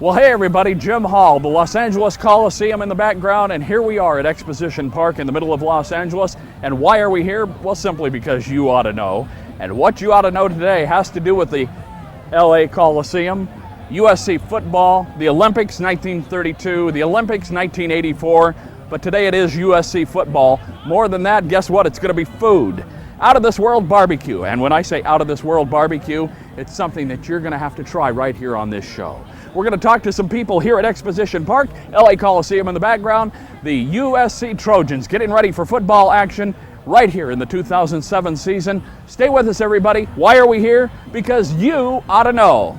Well, hey everybody, Jim Hall, the Los Angeles Coliseum in the background, and here we are at Exposition Park in the middle of Los Angeles. And why are we here? Well, simply because you ought to know. And what you ought to know today has to do with the LA Coliseum, USC football, the Olympics 1932, the Olympics 1984, but today it is USC football. More than that, guess what? It's going to be food. Out of this world barbecue. And when I say out of this world barbecue, it's something that you're going to have to try right here on this show. We're going to talk to some people here at Exposition Park, LA Coliseum in the background, the USC Trojans getting ready for football action right here in the 2007 season. Stay with us, everybody. Why are we here? Because you ought to know.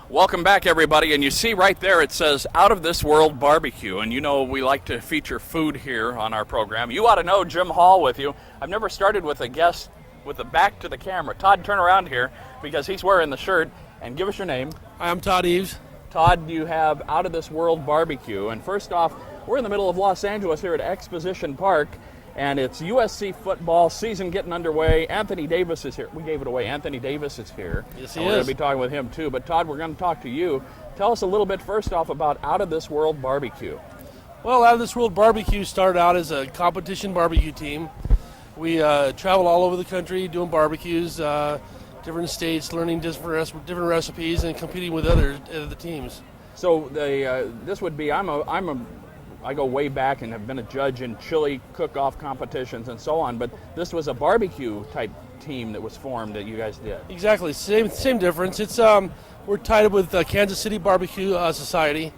Welcome back, everybody, and you see right there it says Out of This World Barbecue, and you know we like to feature food here on our program. You ought to know, Jim Hall with you. I've never started with a guest with the back to the camera. Todd, turn around here because he's wearing the shirt, and give us your name. Hi, I'm Todd Eves. Todd, you have Out of This World Barbecue, and first off, we're in the middle of Los Angeles here at Exposition Park, and it's USC football season getting underway. Anthony Davis is here. We gave it away. Anthony Davis is here. Yes, he is. We're going to be talking with him too. But Todd, we're going to talk to you. Tell us a little bit first off about Out of This World Barbecue. Well, Out of This World Barbecue started out as a competition barbecue team. We traveled all over the country doing barbecues, different states, learning different recipes, and competing with other teams. So this would be I go way back and have been a judge in chili cook-off competitions and so on, but this was a barbecue type team that was formed that you guys did. Exactly, same difference. It's we're tied up with Kansas City Barbecue Society,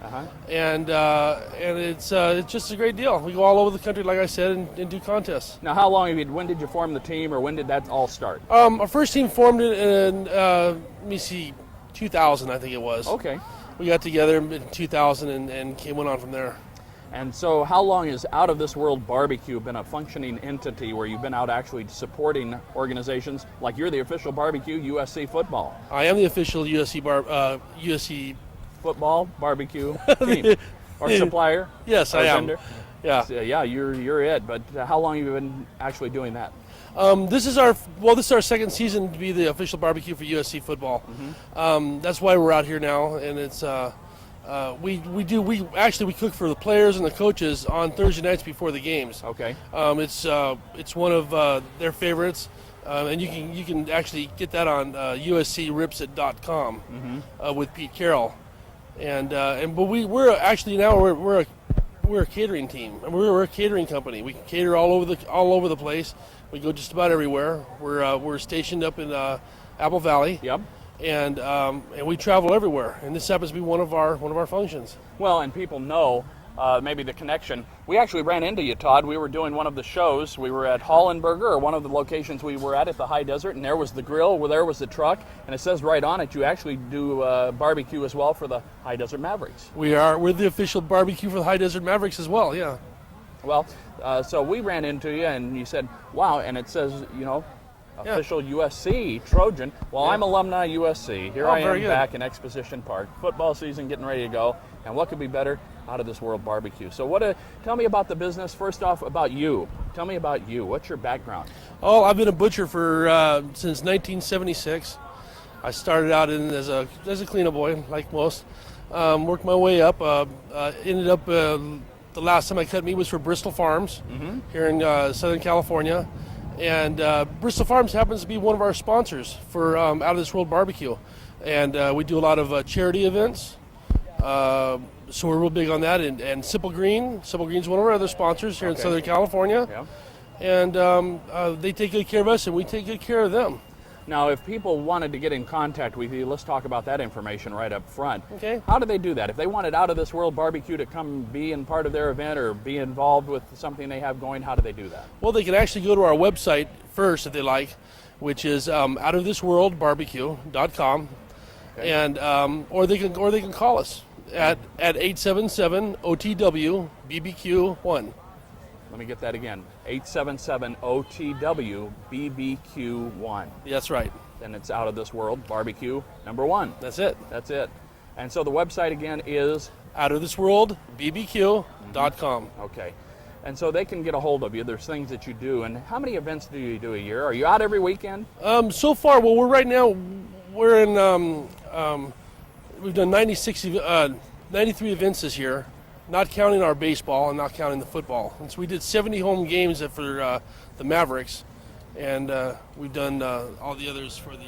and it's just a great deal. We go all over the country, like I said, and do contests. Now, when did you form the team, or when did that all start? Our first team formed in 2000, I think it was. Okay. We got together in 2000 and went on from there. And so how long has Out of This World Barbecue been a functioning entity where you've been out actually supporting organizations like you're the official barbecue USC football? I am the official USC football barbecue team or supplier? Yes, I am. Vendor? Yeah. So, yeah, you're it. But how long have you been actually doing that? This is our second season to be the official barbecue for USC football. Mm-hmm. That's why we're out here now, and it's we cook for the players and the coaches on Thursday nights before the games. Okay. It's one of their favorites, and you can actually get that on uscripsit.com with Pete Carroll, but we're actually now we're a catering team, and we're a catering company. We can cater all over the place. We go just about everywhere. We're stationed up in Apple Valley. Yep. And we travel everywhere, and this happens to be one of our functions. Well, and people know maybe the connection. We actually ran into you, Todd. We were doing one of the shows. We were at Hollenberger, or one of the locations we were at the High Desert, and there was the grill, there was the truck, and it says right on it you actually do barbecue as well for the High Desert Mavericks. We're the official barbecue for the High Desert Mavericks as well, yeah. Well, so we ran into you, and you said, wow, and it says, official USC Trojan. Well, I'm alumni USC. Here I am back in Exposition Park. Football season getting ready to go. And what could be better? Out of This World Barbecue. So tell me about the business. First off, about you. Tell me about you. What's your background? Oh, I've been a butcher since 1976. I started out as a cleanup boy, like most. Worked my way up. Ended up the last time I cut meat was for Bristol Farms here in Southern California. And Bristol Farms happens to be one of our sponsors for Out of This World Barbecue. And we do a lot of charity events. So we're real big on that. And Simple Green's one of our other sponsors here in Southern California. Yeah. And they take good care of us, and we take good care of them. Now, if people wanted to get in contact with you, let's talk about that information right up front. Okay. How do they do that? If they wanted Out of This World Barbecue to come be in part of their event or be involved with something they have going, how do they do that? Well, they can actually go to our website first if they like, which is outofthisworldbarbecue.com, and or they can call us at 877 OTW BBQ1. Let me get that again. 877-OTW-BBQ1. That's right. And it's Out of This World Barbecue #1. That's it. That's it. And so the website again is? OutofThisWorldBBQ.com. Okay. And so they can get a hold of you. There's things that you do. And how many events do you do a year? Are you out every weekend? So far, well, we're in, we've done 93 events this year, not counting our baseball and not counting the football. And so we did 70 home games for the Mavericks, and we've done all the others for the...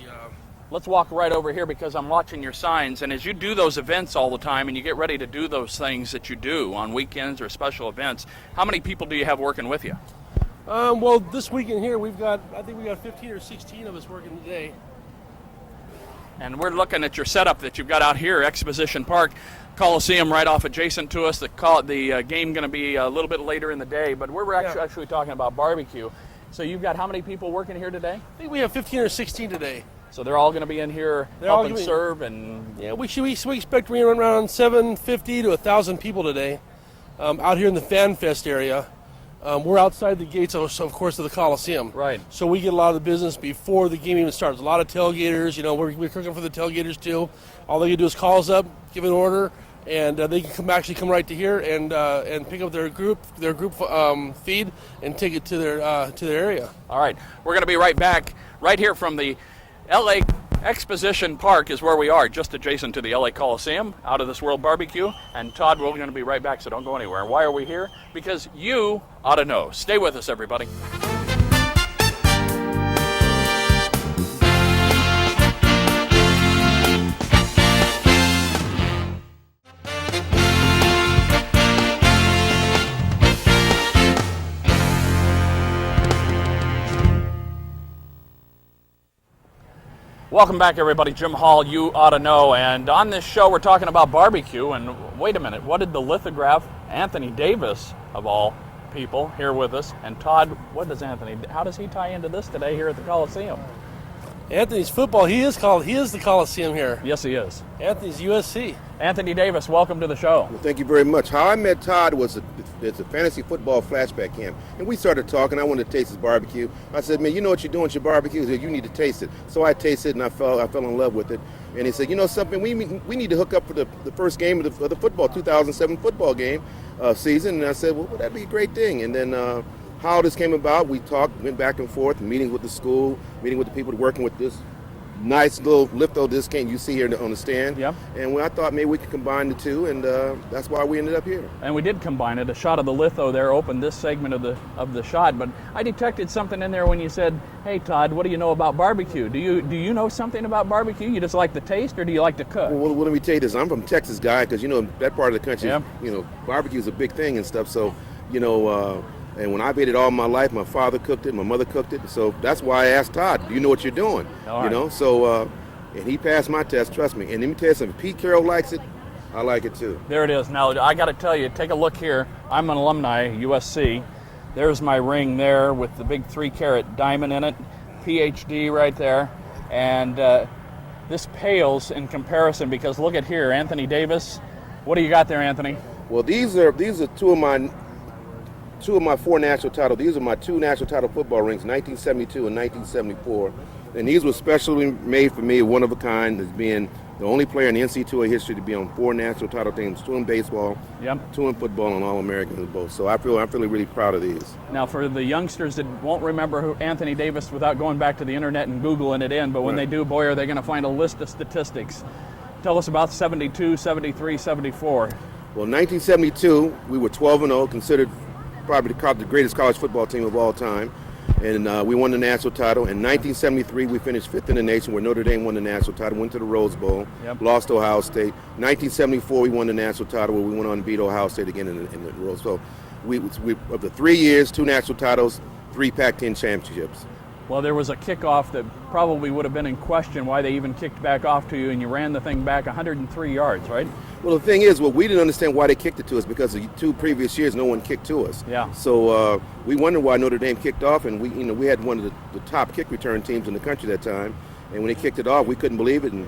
Let's walk right over here because I'm watching your signs. And as you do those events all the time and you get ready to do those things that you do on weekends or special events, how many people do you have working with you? Well, this weekend here, I think we got 15 or 16 of us working today. And we're looking at your setup that you've got out here, Exposition Park, Coliseum right off adjacent to us. The game going to be a little bit later in the day, but we're actually talking about barbecue. So you've got how many people working here today? I think we have 15 or 16 today. So they're all going to be in here helping serve and... Yeah, we expect we run around 750 to 1,000 people today out here in the Fan Fest area. We're outside the gates, of course, of the Coliseum. Right. So we get a lot of the business before the game even starts. A lot of tailgaters, we're cooking for the tailgaters too. All they can do is call us up, give an order, and they can come right to here and pick up their group feed and take it to their area. All right. We're going to be right back right here from the LA Exposition Park is where we are, just adjacent to the LA Coliseum, Out of This World Barbecue. And Todd, we're going to be right back, so don't go anywhere. And why are we here? Because you ought to know. Stay with us, everybody. Welcome back, everybody. Jim Hall, You Ought to Know. And on this show, we're talking about barbecue. And wait a minute, what did the lithograph, Anthony Davis, of all people, here with us? And Todd, how does he tie into this today here at the Coliseum? Anthony's football, he is the Coliseum here. Yes, he is. Anthony's USC. Anthony Davis, welcome to the show. Well, thank you very much. How I met Todd was it's a fantasy football flashback camp. And we started talking. I wanted to taste his barbecue. I said, man, you know what you're doing with your barbecue? He said, you need to taste it. So I tasted it, and I fell in love with it. And he said, you know something, we need to hook up for the first game of the football, 2007 football game season. And I said, well, that'd be a great thing. And then how this came about, we talked, went back and forth, meeting with the school, meeting with the people working with this nice little litho disc you see here on the stand. Yep. And I thought maybe we could combine the two, and that's why we ended up here. And we did combine it. A shot of the litho there opened this segment of the shot. But I detected something in there when you said, "Hey Todd, what do you know about barbecue? Do you know something about barbecue? You just like the taste, or do you like to cook?" Well, let me tell you this. I'm from Texas, guy, because that part of the country, barbecue is a big thing and stuff. So, and when I've ate it all my life, my father cooked it, my mother cooked it. So that's why I asked Todd, do you know what you're doing? All right. So, and he passed my test, trust me. And let me tell you something, if Pete Carroll likes it, I like it too. There it is. Now, I got to tell you, take a look here. I'm an alumni, USC. There's my ring there with the big 3-carat diamond in it, PhD right there. And this pales in comparison because look at here, Anthony Davis. What do you got there, Anthony? Well, these are two of my 4 national titles. These are my 2 national title football rings, 1972 and 1974. And these were specially made for me, one of a kind, as being the only player in the NCAA history to be on 4 national title teams, 2 in baseball, 2 in football, and All-Americans in both. So I'm feeling really proud of these. Now, for the youngsters that won't remember who Anthony Davis without going back to the internet and Googling it in, but when they do, boy, are they going to find a list of statistics. Tell us about 72, 73, 74. Well, in 1972, we were 12-0, considered probably the greatest college football team of all time, and we won the national title. In 1973, we finished 5th in the nation, where Notre Dame won the national title, went to the Rose Bowl, lost to Ohio State. 1974, we won the national title, where we went on to beat Ohio State again in the Rose Bowl. We of the 3 years, 2 national titles, 3 Pac-10 championships. Well, there was a kickoff that probably would have been in question why they even kicked back off to you, and you ran the thing back 103 yards, right? Well, the thing is, we didn't understand why they kicked it to us because the 2 previous years no one kicked to us. Yeah. So we wondered why Notre Dame kicked off, and we had one of the top kick return teams in the country that time. And when they kicked it off, we couldn't believe it. And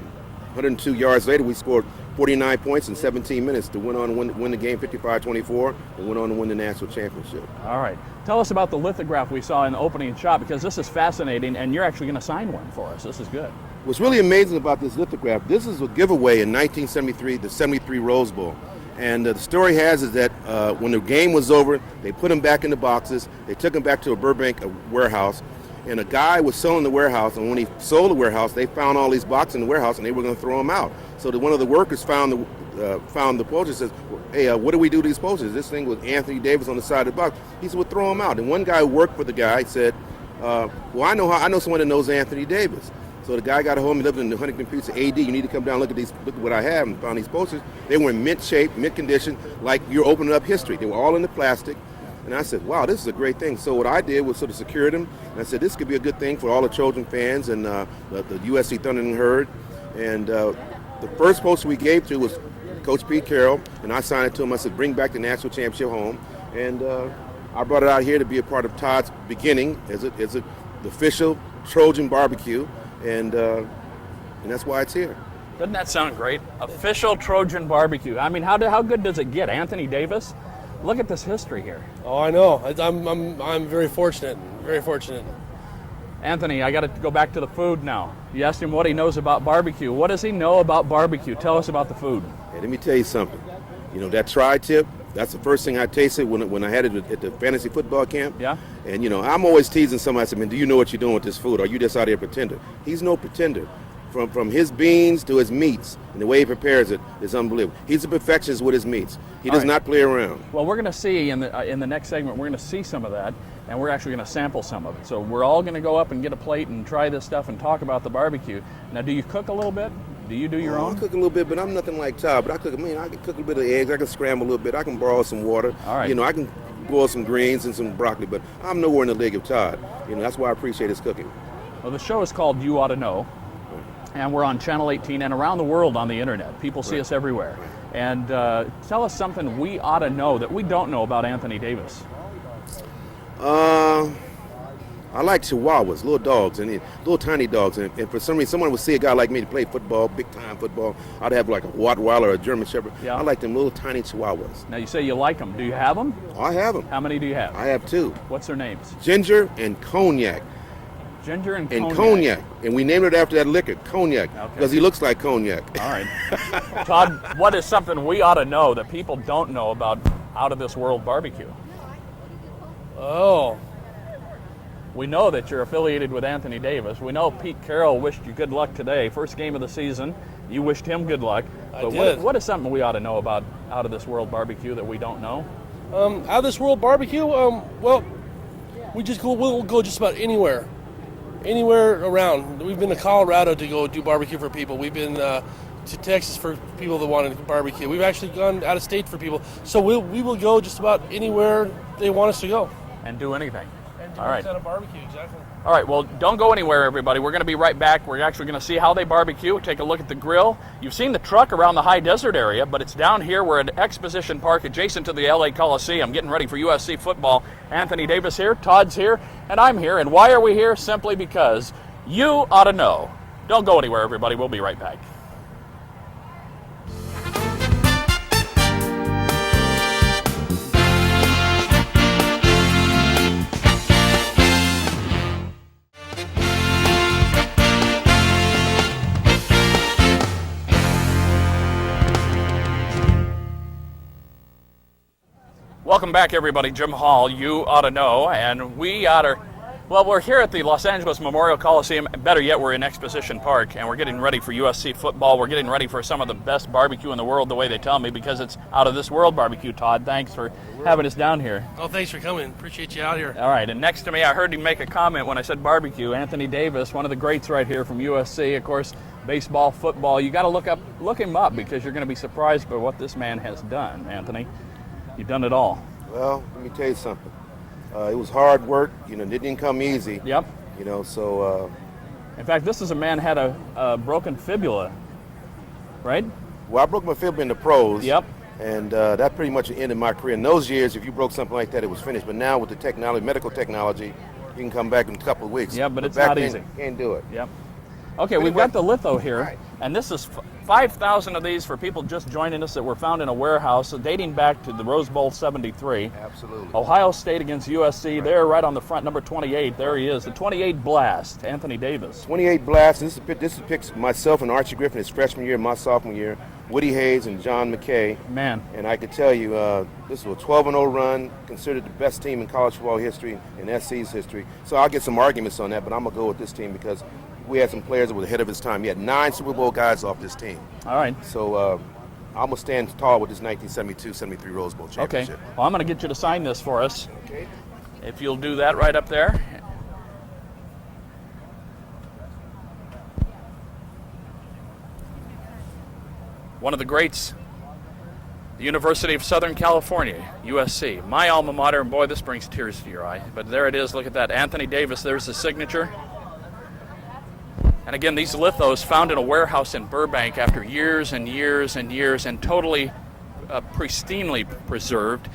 102 yards later, we scored 49 points in 17 minutes to win the game 55-24 and went on to win the national championship. All right. Tell us about the lithograph we saw in the opening shot, because this is fascinating, and you're actually going to sign one for us. This is good. What's really amazing about this lithograph, this is a giveaway in 1973, the 73 Rose Bowl. And the story has is that when the game was over, they put them back in the boxes. They took them back to a Burbank warehouse. And a guy was selling the warehouse, and when he sold the warehouse, they found all these boxes in the warehouse, and they were going to throw them out. So one of the workers found the posters and says, hey, what do we do to these posters? This thing with Anthony Davis on the side of the box. He said, well, throw them out. And one guy who worked for the guy said, well, I know someone that knows Anthony Davis. So the guy got a hold of me, lived in the Huntington Beach, said, AD, you need to come down, look at what I have, and found these posters. They were in mint shape, mint condition, like you're opening up history. They were all in the plastic. And I said, wow, this is a great thing. So what I did was sort of secure them. And I said, this could be a good thing for all the Trojan fans and the USC Thunder and Herd. And the first poster we gave to was Coach Pete Carroll, and I signed it to him. I said, bring back the national championship home. And I brought it out here to be a part of Todd's beginning as the official Trojan barbecue. And that's why it's here. Doesn't that sound great? Official Trojan barbecue. I mean, how good does it get? Anthony Davis? Look at this history here. Oh, I know. I'm very fortunate. Very fortunate. Anthony, I got to go back to the food now. You asked him what he knows about barbecue. What does he know about barbecue? Tell us about the food. Hey, let me tell you something. You know, that tri-tip, that's the first thing I tasted when I had it at the fantasy football camp. Yeah. And, you know, I'm always teasing somebody. I said, man, do you know what you're doing with this food? Or are you just out here a pretender? He's no pretender. From his beans to his meats, and the way he prepares it is unbelievable. He's a perfectionist with his meats. He does not play around. Well, we're going to see in the next segment, we're going to see some of that, and we're actually going to sample some of it. So we're all going to go up and get a plate and try this stuff and talk about the barbecue. Now, do you cook a little bit? Do you do your own? I cook a little bit, but I'm nothing like Todd. But I can cook a bit of eggs. I can scramble a little bit. I can boil some water. All right. You know, I can boil some greens and some broccoli, but I'm nowhere in the league of Todd. You know, that's why I appreciate his cooking. Well, the show is called You Ought to Know. And we're on Channel 18 and around the world on the internet. People see us everywhere. And tell us something we ought to know that we don't know about Anthony Davis. I like Chihuahuas, little dogs, and little tiny dogs. And for some reason, someone would see a guy like me to play football, big-time football. I'd have like a Rottweiler or a German Shepherd. Yeah. I like them little tiny Chihuahuas. Now, you say you like them. Do you have them? Oh, I have them. How many do you have? I have two. What's their names? Ginger and Cognac. Ginger and Cognac. And we named it after that liquor, Cognac, because he looks like Cognac. All right. Todd, what is something we ought to know that people don't know about Out of This World Barbecue? Oh. We know that you're affiliated with Anthony Davis. We know Pete Carroll wished you good luck today. First game of the season. You wished him good luck. I did. What is something we ought to know about Out of This World Barbecue that we don't know? Out of This World Barbecue, well, we'll go just about anywhere around. We've been to Colorado to go do barbecue for people. We've been to Texas for people that wanted to barbecue. We've actually gone out of state for people. So we will go just about anywhere they want us to go. And do anything. And do All right. any kind of barbecue, exactly. All right, well, don't go anywhere, everybody. We're going to be right back. We're actually going to see how they barbecue, take a look at the grill. You've seen the truck around the high desert area, but it's down here. We're at Exposition Park, adjacent to the LA Coliseum, getting ready for USC football. Anthony Davis here, Todd's here, and I'm here. And why are we here? Simply because you ought to know. Don't go anywhere, everybody. We'll be right back. Welcome back, everybody. Jim Hall, You Ought to Know, and we're here at the Los Angeles Memorial Coliseum. Better yet, we're in Exposition Park, and we're getting ready for USC football. We're getting ready for some of the best barbecue in the world, the way they tell me, because it's Out of This World Barbecue. Todd, thanks for having us down here. Oh, thanks for coming. Appreciate you out here. All right, and next to me, I heard you make a comment when I said barbecue. Anthony Davis, one of the greats right here from USC, of course, baseball, football. You got to look him up, because you're going to be surprised by what this man has done, Anthony. You've done it all. Well, let me tell you something. It was hard work. You know, it didn't come easy. Yep. You know, so. In fact, this is a man had a broken fibula, right? Well, I broke my fibula in the pros. Yep. And that pretty much ended my career. In those years, if you broke something like that, it was finished. But now with the technology, medical technology, you can come back in a couple of weeks. Yeah, but it's back not then, easy. Can't do it. Yep. Okay, we've got the litho here, Right. and this is 5,000 of these for people just joining us that were found in a warehouse dating back to the Rose Bowl 73. Absolutely. Ohio State against USC. There, right on the front, number 28. There he is, the 28 Blast, Anthony Davis. 28 Blast. This depicts myself and Archie Griffin his freshman year, my sophomore year, Woody Hayes and John McKay. Man. And I could tell you, this was a 12-0 run, considered the best team in college football history and SC's history. So I'll get some arguments on that, but I'm going to go with this team because we had some players that were ahead of his time. He had 9 Super Bowl guys off this team. All right. So I'm going to stand tall with this 1972-73 Rose Bowl championship. Okay. Well, I'm going to get you to sign this for us. Okay. If you'll do that right up there. One of the greats, the University of Southern California, USC. My alma mater, and boy, this brings tears to your eye. But there it is, look at that. Anthony Davis, there's the signature. And again, these lithos found in a warehouse in Burbank after years and years and years and totally pristinely preserved.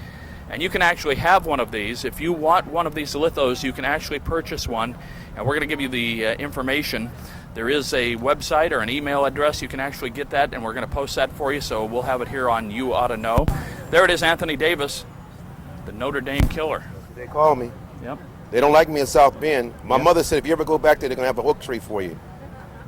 And you can actually have one of these. If you want one of these lithos, you can actually purchase one. And we're going to give you the information. There is a website or an email address. You can actually get that, and we're going to post that for you. So we'll have it here on You Ought to Know. There it is, Anthony Davis, the Notre Dame killer. They call me. Yep. They don't like me in South Bend. My mother said if you ever go back there, they're going to have a oak tree for you.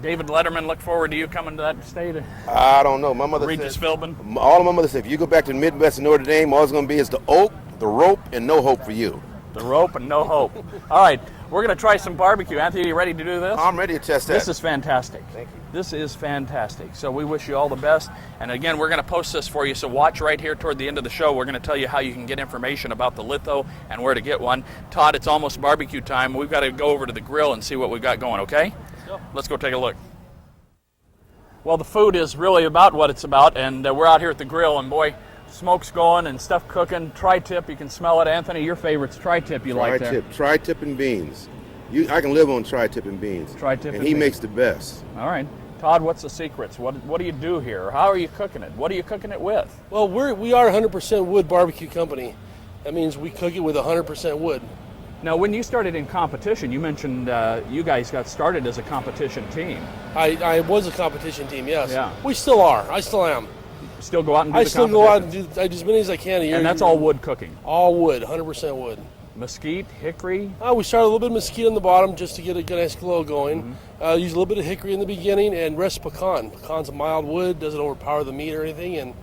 David Letterman, look forward to you coming to that state. I don't know. My mother Regis said, Philbin. all of my mother said, if you go back to the Midwest and Notre Dame, all it's going to be is the oak, the rope, and no hope for you. The rope and no hope. All right, we're going to try some barbecue. Anthony, are you ready to do this? I'm ready to test that. This is fantastic. Thank you. This is fantastic. So we wish you all the best. And again, we're going to post this for you. So watch right here toward the end of the show. We're going to tell you how you can get information about the litho and where to get one. Todd, it's almost barbecue time. We've got to go over to the grill and see what we've got going, okay? Let's go take a look. Well, the food is really about what it's about, and we're out here at the grill, and boy, smoke's going and stuff cooking. Tri-tip, you can smell it. Anthony, your favorite's tri-tip you like there. Tri-tip and beans. I can live on tri-tip and beans. Tri-tip and he beans. makes the best. All right. Todd, what's the secrets? What do you do here? How are you cooking it? What are you cooking it with? Well, we are a 100% wood barbecue company. That means we cook it with 100% wood. Now, when you started in competition, you mentioned you guys got started as a competition team. I was a competition team, yes. Yeah. We still are. I still am. Still go out and do I the still competition? go out and do as many as I can a year. And that's all wood cooking? All wood, 100% wood. Mesquite, hickory? We started a little bit of mesquite on the bottom just to get a nice glow going. Mm-hmm. Use a little bit of hickory in the beginning, and rest pecan. Pecan's a mild wood, doesn't overpower the meat or anything, and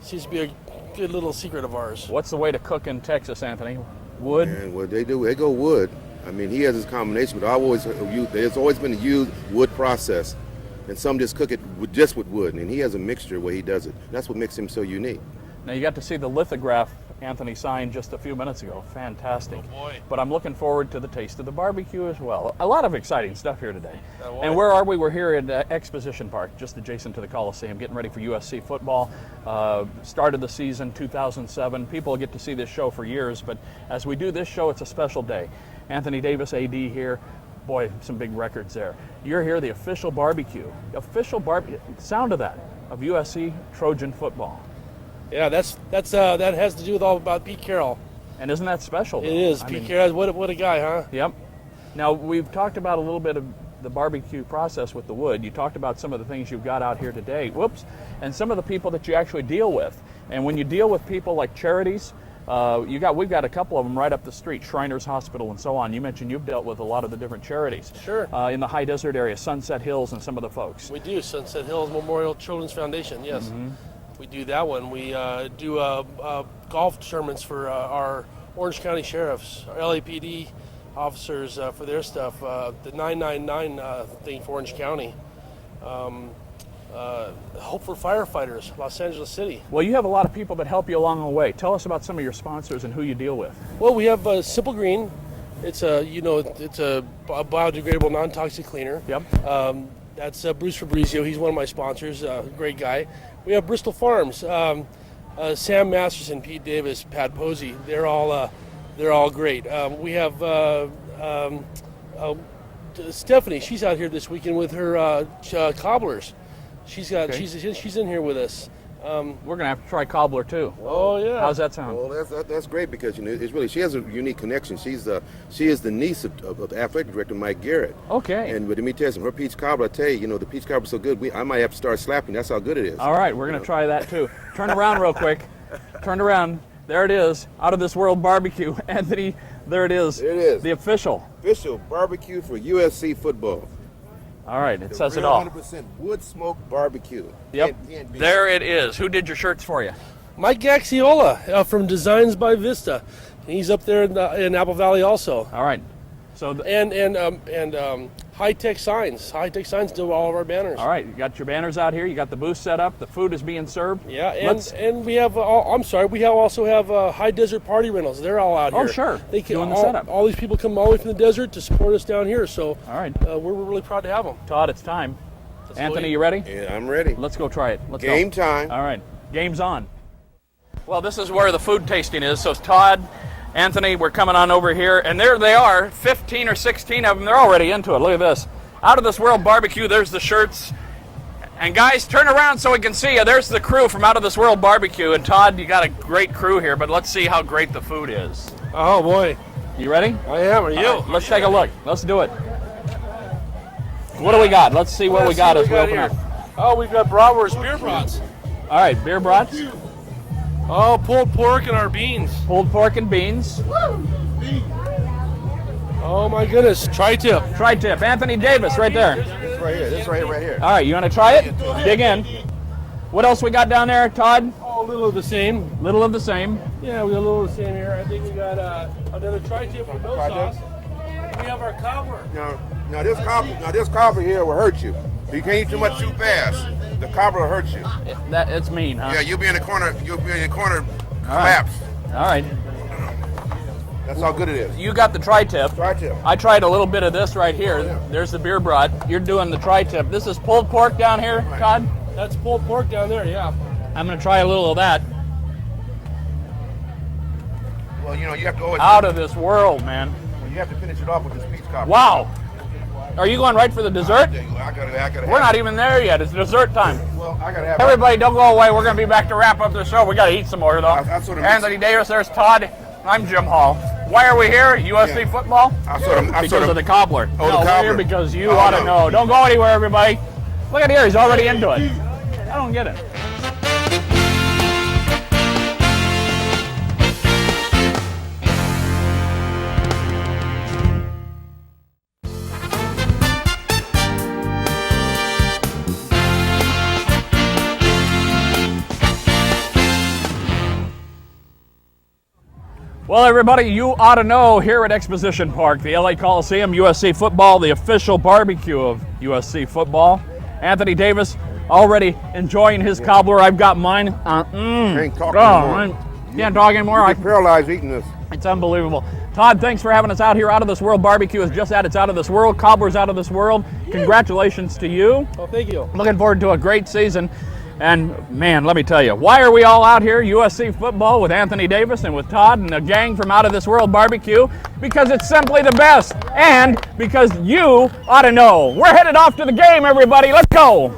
seems to be a good little secret of ours. What's the way to cook in Texas, Anthony? Wood? And what they do, they go wood. I mean, he has his combination, but there's always been a used wood process, and some just cook it just with wood, and he has a mixture where he does it. That's what makes him so unique. Now, you got to see the lithograph Anthony signed just a few minutes ago. Fantastic. Oh, boy. But I'm looking forward to the taste of the barbecue as well. A lot of exciting stuff here today. Oh, boy. And where are we? We're here at Exposition Park, just adjacent to the Coliseum, getting ready for USC football. Started the season 2007. People get to see this show for years, but as we do this show, it's a special day. Anthony Davis, AD here. Boy, some big records there. You're here, the official barbecue. Sound of that, of USC Trojan football. Yeah, that has to do with all about Pete Carroll. And isn't that special? It is. Pete Carroll, what a guy, huh? Yep. Now, we've talked about a little bit of the barbecue process with the wood. You talked about some of the things you've got out here today. Whoops. And some of the people that you actually deal with. And when you deal with people like charities, we've got a couple of them right up the street, Shriners Hospital and so on. You mentioned you've dealt with a lot of the different charities. Sure. In the high desert area, Sunset Hills and some of the folks. We do. Sunset Hills Memorial Children's Foundation, yes. Mm-hmm. We do that one. We do golf tournaments for our Orange County sheriffs, our LAPD officers for their stuff, the 999 thing for Orange County. Hope for Firefighters, Los Angeles City. Well, you have a lot of people that help you along the way. Tell us about some of your sponsors and who you deal with. Well, we have Simple Green. It's a biodegradable, non-toxic cleaner. Yep. That's Bruce Fabrizio. He's one of my sponsors. Great guy. We have Bristol Farms. Sam Masterson, Pete Davis, Pat Posey. They're all great. We have Stephanie. She's out here this weekend with her cobblers. She's in here with us. We're gonna have to try cobbler too. Oh yeah. How's that sound? Well, that's great because it's really she has a unique connection. She is the niece of the athletic director Mike Garrett. Okay. And but let me tell you something, her peach cobbler, I tell you, the peach cobbler's so good. I might have to start slapping. That's how good it is. All right, we're gonna try that too. Turn around real quick. Turn around. There it is. Out of this world barbecue, Anthony. There it is. There it is. The official barbecue for USC football. All right, it says it Real all. 100% wood smoked barbecue. Yep. Can't beat There it is. Who did your shirts for you? Mike Gaxiola from Designs by Vista. He's up there in Apple Valley also. All right. So And High Tech Signs. High Tech Signs do all of our banners. all right, you got your banners out here. You got the booth set up. The food is being served. Yeah, and we have. We also have High Desert Party Rentals. They're all out here. Oh, sure. They can, Doing the setup. All these people come all the way from the desert to support us down here. So All right. we're really proud to have them. Todd, it's time. Let's Anthony, go eat. you ready? Yeah, I'm ready. Let's go try it. Let's Game go. time. All right, game's on. Well, this is where the food tasting is. So Todd, Anthony, we're coming on over here, and there they are, 15 or 16 of them. They're already into it. Look at this. Out of this world barbecue, there's the shirts. And guys, turn around so we can see you. There's the crew from Out of This World Barbecue. And Todd, you got a great crew here, but let's see how great the food is. Oh boy, You ready? I am. Are you? All right, let's take a look. Let's do it. What do we got? Let's see what we got as we open up. Oh, we've got bratwurst, beer brats. All right, beer brats, Oh, pulled pork and our beans. pulled pork and beans, Oh my goodness, tri-tip. tri-tip. Anthony Davis right there. This right here. This right here. All right, you want to try it? Dig in. What else we got down there, Todd? Oh, a little of the same. Little of the same. Yeah, we got a little of the same here. I think we got another tri-tip with no Tri-tip? sauce. We have our cobbler. Now this cobbler here will hurt you. You can't eat too much too fast. The cobbler will hurt you. It's mean, huh? Yeah, you'll be in the corner. You'll be in the corner, All right. collapsed. All right. That's how good it is. You got the tri-tip. Tri-tip. I tried a little bit of this right here. Oh, yeah. There's the beer brat. You're doing the tri-tip. This is pulled pork down here, Right. Todd. That's pulled pork down there, yeah. I'm going to try a little of that. Well, you have to always. Out of this world, man. You have to finish it off with this peach cobbler. Wow. Are you going right for the dessert? I gotta. We're not even there yet. It's dessert time. Well, I gotta have. Everybody, don't go away. We're going to be back to wrap up the show. We got to eat some more, though. That's what it Anthony Davis, there's Todd. I'm Jim Hall. Why are we here? USC Yeah. football? Because of the cobbler. Oh, the no, we're cobbler. here because you Oh, ought to no. know. Don't go anywhere, everybody. Look at here. He's already into it. I don't get it. Well, everybody, you ought to know here at Exposition Park, the LA Coliseum, USC football, the official barbecue of USC football. Anthony Davis already enjoying his cobbler. I've got mine. Can't talk anymore. Can't talk anymore. You're paralyzed eating this. It's unbelievable. Todd, thanks for having us out here. Out of This World Barbecue is just at its out of this world. Cobbler's out of this world. Congratulations to you. Oh, thank you. Looking forward to a great season. And man, let me tell you, why are we all out here? USC football with Anthony Davis and with Todd and the gang from Out of This World Barbecue, because it's simply the best, and because you ought to know. We're headed off to the game, everybody. Let's go.